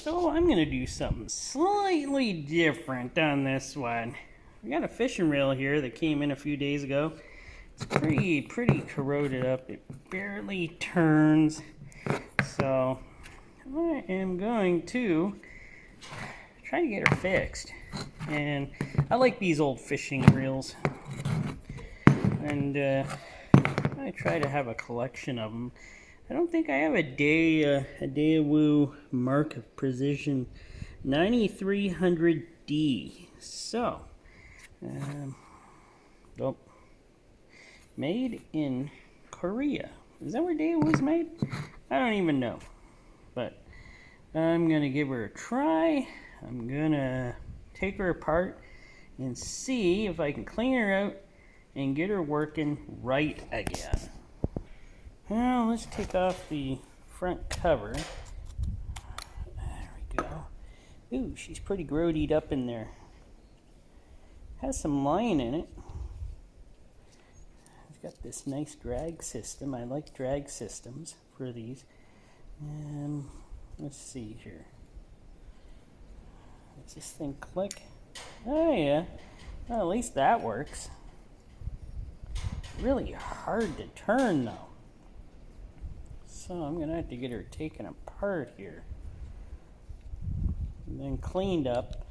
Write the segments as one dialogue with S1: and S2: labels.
S1: So I'm going to do something slightly different on this one. We got a fishing reel here that came in a few days ago. It's pretty corroded up. It barely turns. So I am going to try to get her fixed. And I like these old fishing reels. And I try to have a collection of them. I don't think I have a DAIWA Mark of Precision 9300D. So, oh, made in Korea. Is that where DAIWA was made? I don't even know. But I'm going to give her a try. I'm going to take her apart and see if I can clean her out and get her working right again. Well, let's take off the front cover. There we go. Ooh, she's pretty grodied up in there. Has some line in it. It's got this nice drag system. I like drag systems for these. Let's see here. Does this thing click? Oh yeah. Well, at least that works. Really hard to turn though. So I'm going to have to get her taken apart here. And then cleaned up.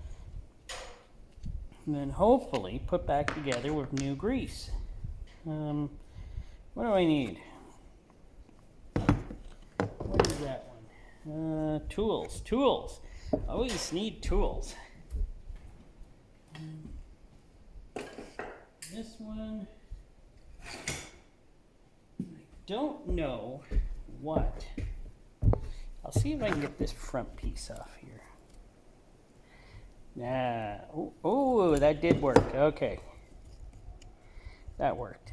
S1: And then hopefully put back together with new grease. What do I need? What is that one? Tools. Tools. Always need tools. This one, I don't know what. I'll see if I can get this front piece off here. Nah. Oh, that did work. Okay. That worked.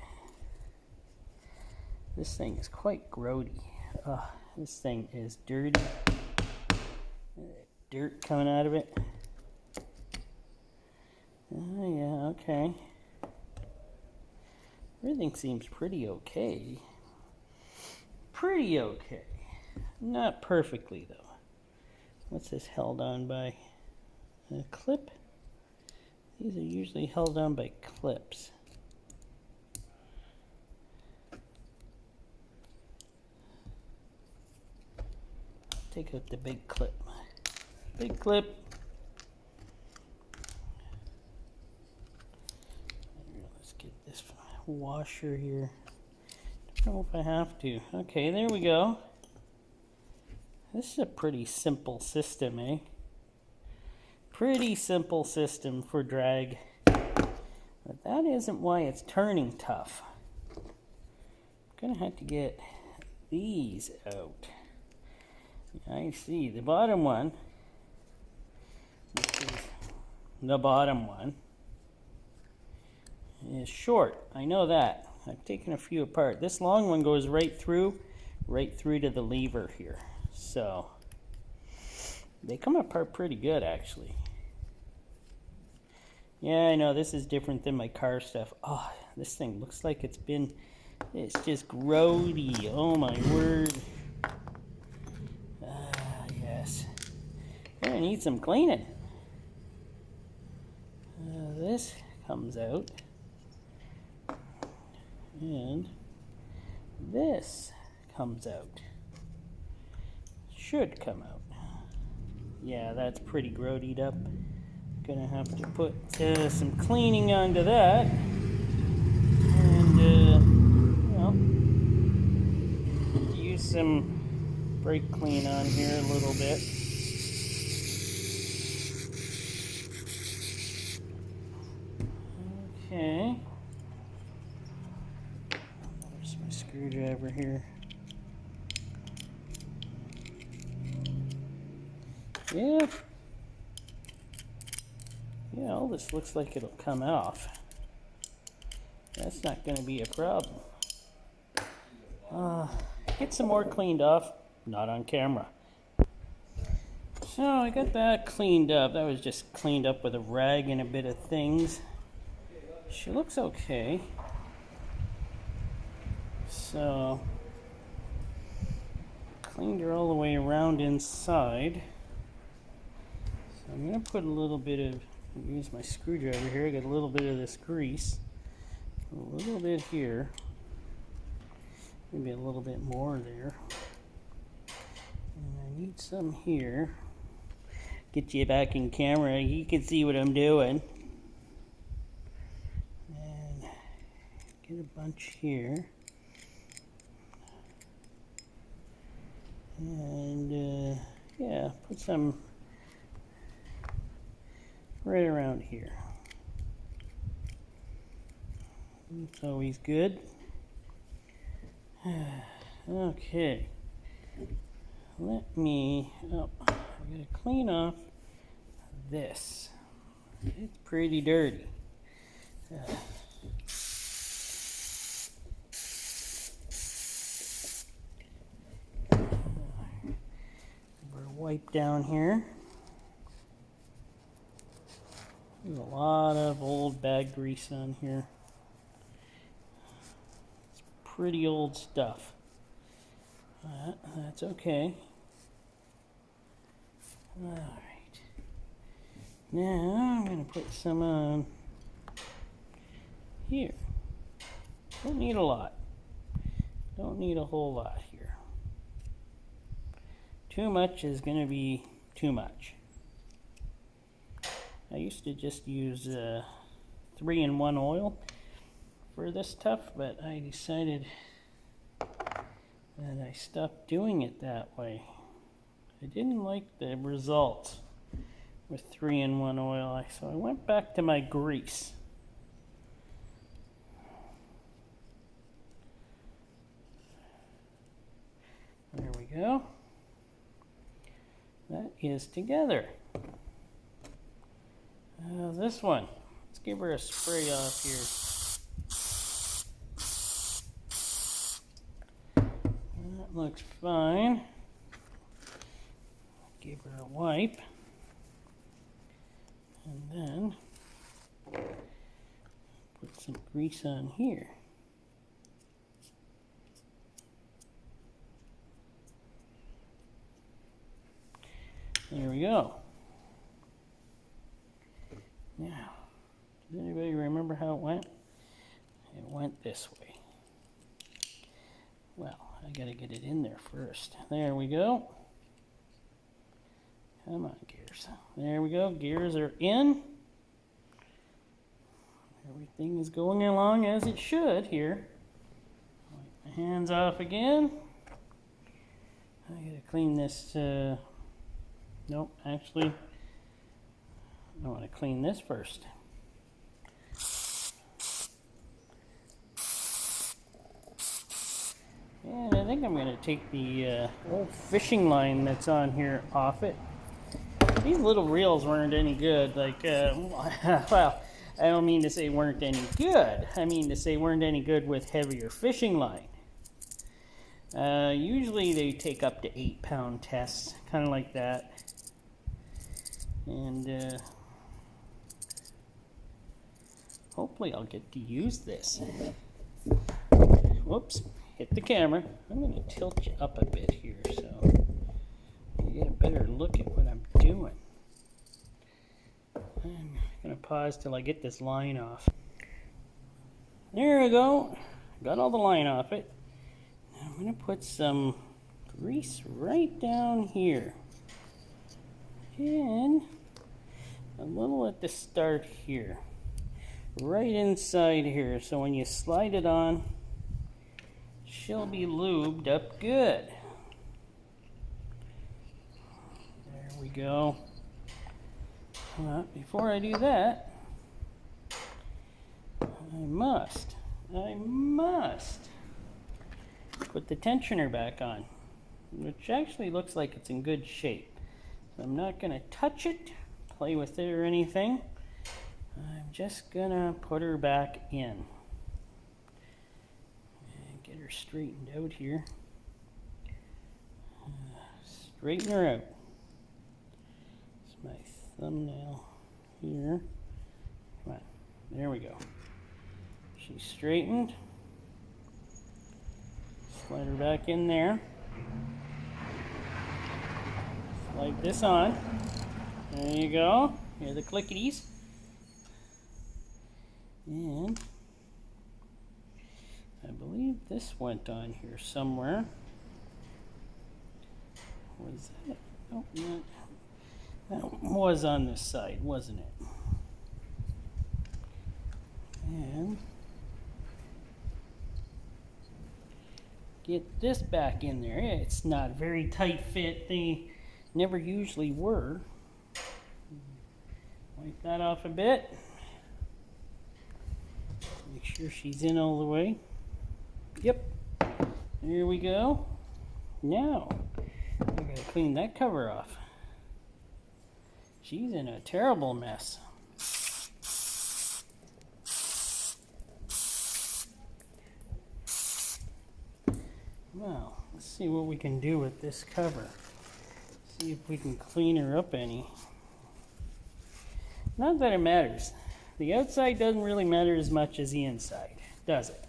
S1: This thing is quite grody. This thing is dirty. Dirt coming out of it. Oh, yeah, okay. Everything seems pretty okay. Pretty okay. Not perfectly, though. What's this held on by? A clip? These are usually held on by clips. Take out the big clip. Big clip. Let's get this washer here. Don't know if I have to. Okay, there we go. This is a pretty simple system, eh? Pretty simple system for drag. But that isn't why it's turning tough. I'm gonna have to get these out. I see the bottom one. This is the bottom one. Is short. I know that. I've taken a few apart. This long one goes right through to the lever here. So they come apart pretty good, actually. Yeah, I know this is different than my car stuff. Oh, this thing looks like it's just grody. Oh my word. Yes. Gonna need some cleaning. This comes out. And this comes out. Should come out. Yeah, that's pretty grodied up. Gonna have to put some cleaning onto that. And, well, use some brake clean on here a little bit. Okay. There's my screwdriver here. Yeah. Yeah, all this looks like it'll come off. That's not going to be a problem. Get some more cleaned off. Not on camera. So I got that cleaned up. That was just cleaned up with a rag and a bit of things. She looks okay. So cleaned her all the way around inside. I'm going to put a little bit of, use my screwdriver here, I got a little bit of this grease, a little bit here, maybe a little bit more there, and I need some here. Get you back in camera, you can see what I'm doing. And get a bunch here. And yeah, put some right around here. It's always good. Okay. Let me, I'm going to clean off this. It's pretty dirty. Wipe down here. There's a lot of old bag grease on here. It's pretty old stuff. That's okay. Alright. Now I'm going to put some on here. Don't need a lot. Don't need a whole lot here. Too much is going to be too much. I used to just use 3-in-1 oil for this stuff, but I decided that I stopped doing it that way. I didn't like the results with 3-in-1 oil, so I went back to my grease. There we go. That is together. This one, let's give her a spray off here. That looks fine. Give her a wipe. And then put some grease on here. There we go. Now, does anybody remember how it went? It went this way. Well, I gotta get it in there first. There we go. Come on, gears. There we go. Gears are in. Everything is going along as it should here. Wipe my hands off again. I gotta clean this. Nope, actually, I want to clean this first. And I think I'm going to take the old fishing line that's on here off it. These little reels weren't any good. Like, well, I don't mean to say weren't any good. I mean to say weren't any good with heavier fishing line. Usually they take up to 8-pound tests, kind of like that. And hopefully I'll get to use this. Whoops, hit the camera. I'm going to tilt you up a bit here so you get a better look at what I'm doing. I'm going to pause till I get this line off. There we go. Got all the line off it. Now I'm going to put some grease right down here. And a little at the start here, right inside here, so when you slide it on, she'll be lubed up good. There we go. Before I do that, I must put the tensioner back on, which actually looks like it's in good shape. So I'm not going to touch it, play with it or anything. I'm just going to put her back in. And get her straightened out here. Straighten her out. It's my thumbnail here. Come on. There we go. She's straightened. Slide her back in there. Slide this on. There you go. Here's the clickities. And I believe this went on here somewhere. Was that? Oh, no. That was on this side, wasn't it? And get this back in there. It's not a very tight fit. They never usually were. Wipe that off a bit. Make sure she's in all the way. Yep. There we go. Now, I gotta clean that cover off. She's in a terrible mess. Well, let's see what we can do with this cover. See if we can clean her up any. Not that it matters. The outside doesn't really matter as much as the inside, does it?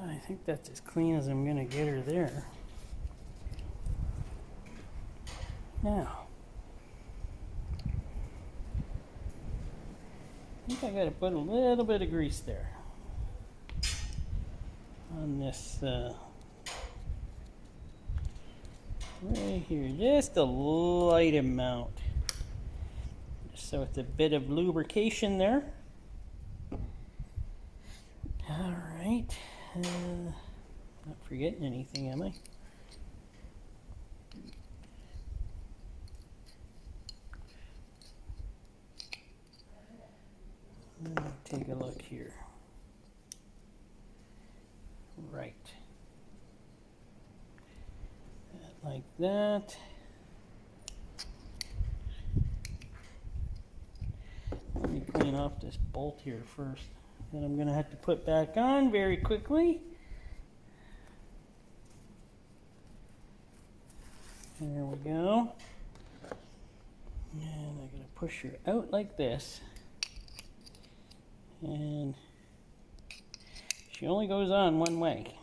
S1: I think that's as clean as I'm gonna get her there. Now, I think I gotta put a little bit of grease there on this right here, just a light amount, just so it's a bit of lubrication there. All right, not forgetting anything, am I? Take a look here. Right. Like that. Let me clean off this bolt here first. That I'm going to have to put back on very quickly. There we go. And I'm going to push her out like this. And she only goes on one way.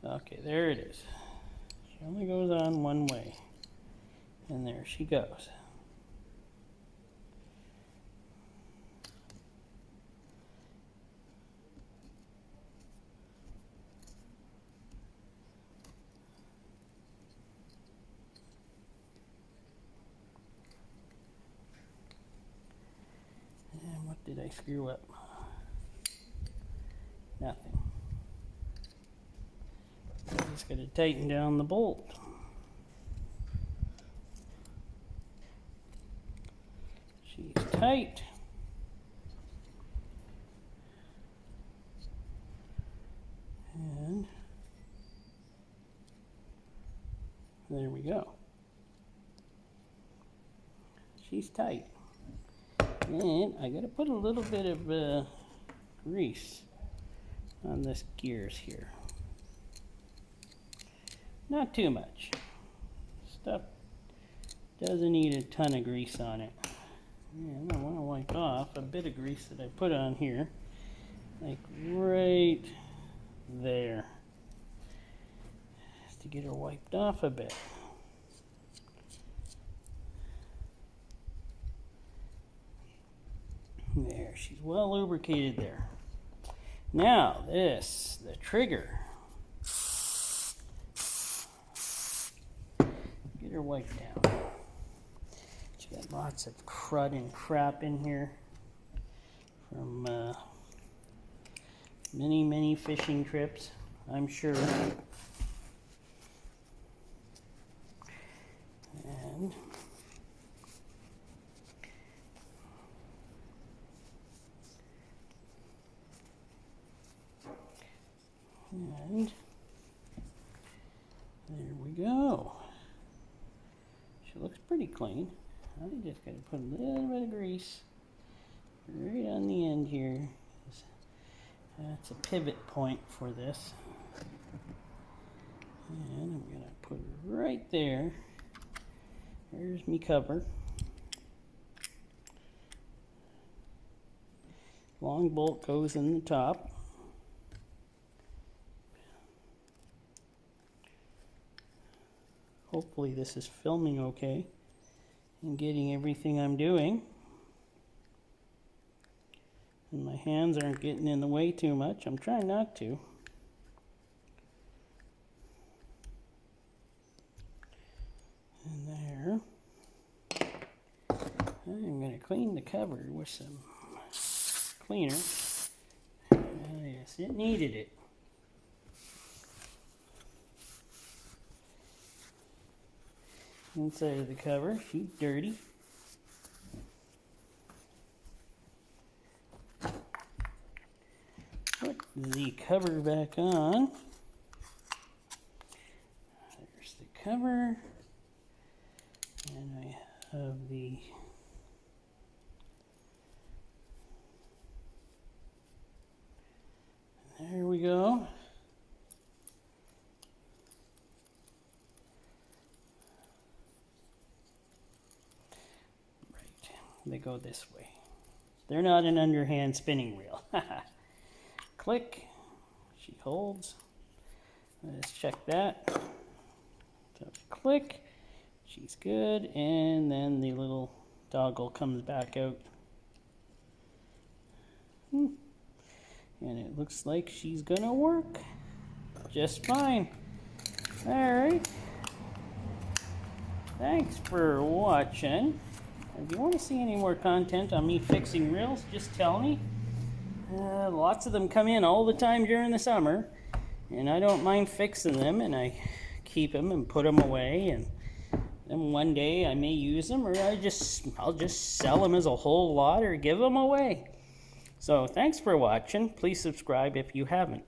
S1: Okay, there it is. She only goes on one way. And there she goes. And what did I screw up? Nothing. I'm just going to tighten down the bolt. She's tight. And there we go. She's tight. And I got to put a little bit of grease on this gears here. Not too much. Stuff doesn't need a ton of grease on it. And I want to wipe off a bit of grease that I put on here, like right there, just to get her wiped off a bit. There, she's well lubricated there. Now this, the trigger. Get her wiped down. She got lots of crud and crap in here from many fishing trips, I'm sure. And there we go. She looks pretty clean. I just got to put a little bit of grease right on the end here. That's a pivot point for this. And I'm going to put it right there. There's me cover. Long bolt goes in the top. Hopefully this is filming okay and getting everything I'm doing. And my hands aren't getting in the way too much. I'm trying not to. And there. I'm going to clean the cover with some cleaner. Yes, it needed it. Inside of the cover, she's dirty. Put the cover back on. There's the cover. And I have the there we go. Right, they go this way. They're not an underhand spinning reel. Click, she holds. Let's check that. So click, she's good, and then the little toggle comes back out. And it looks like she's gonna work just fine. Alright. Thanks for watching. If you want to see any more content on me fixing reels, just tell me. Lots of them come in all the time during the summer, and I don't mind fixing them, and I keep them and put them away, and then one day I may use them, or I'll just sell them as a whole lot or give them away. So thanks for watching. Please subscribe if you haven't.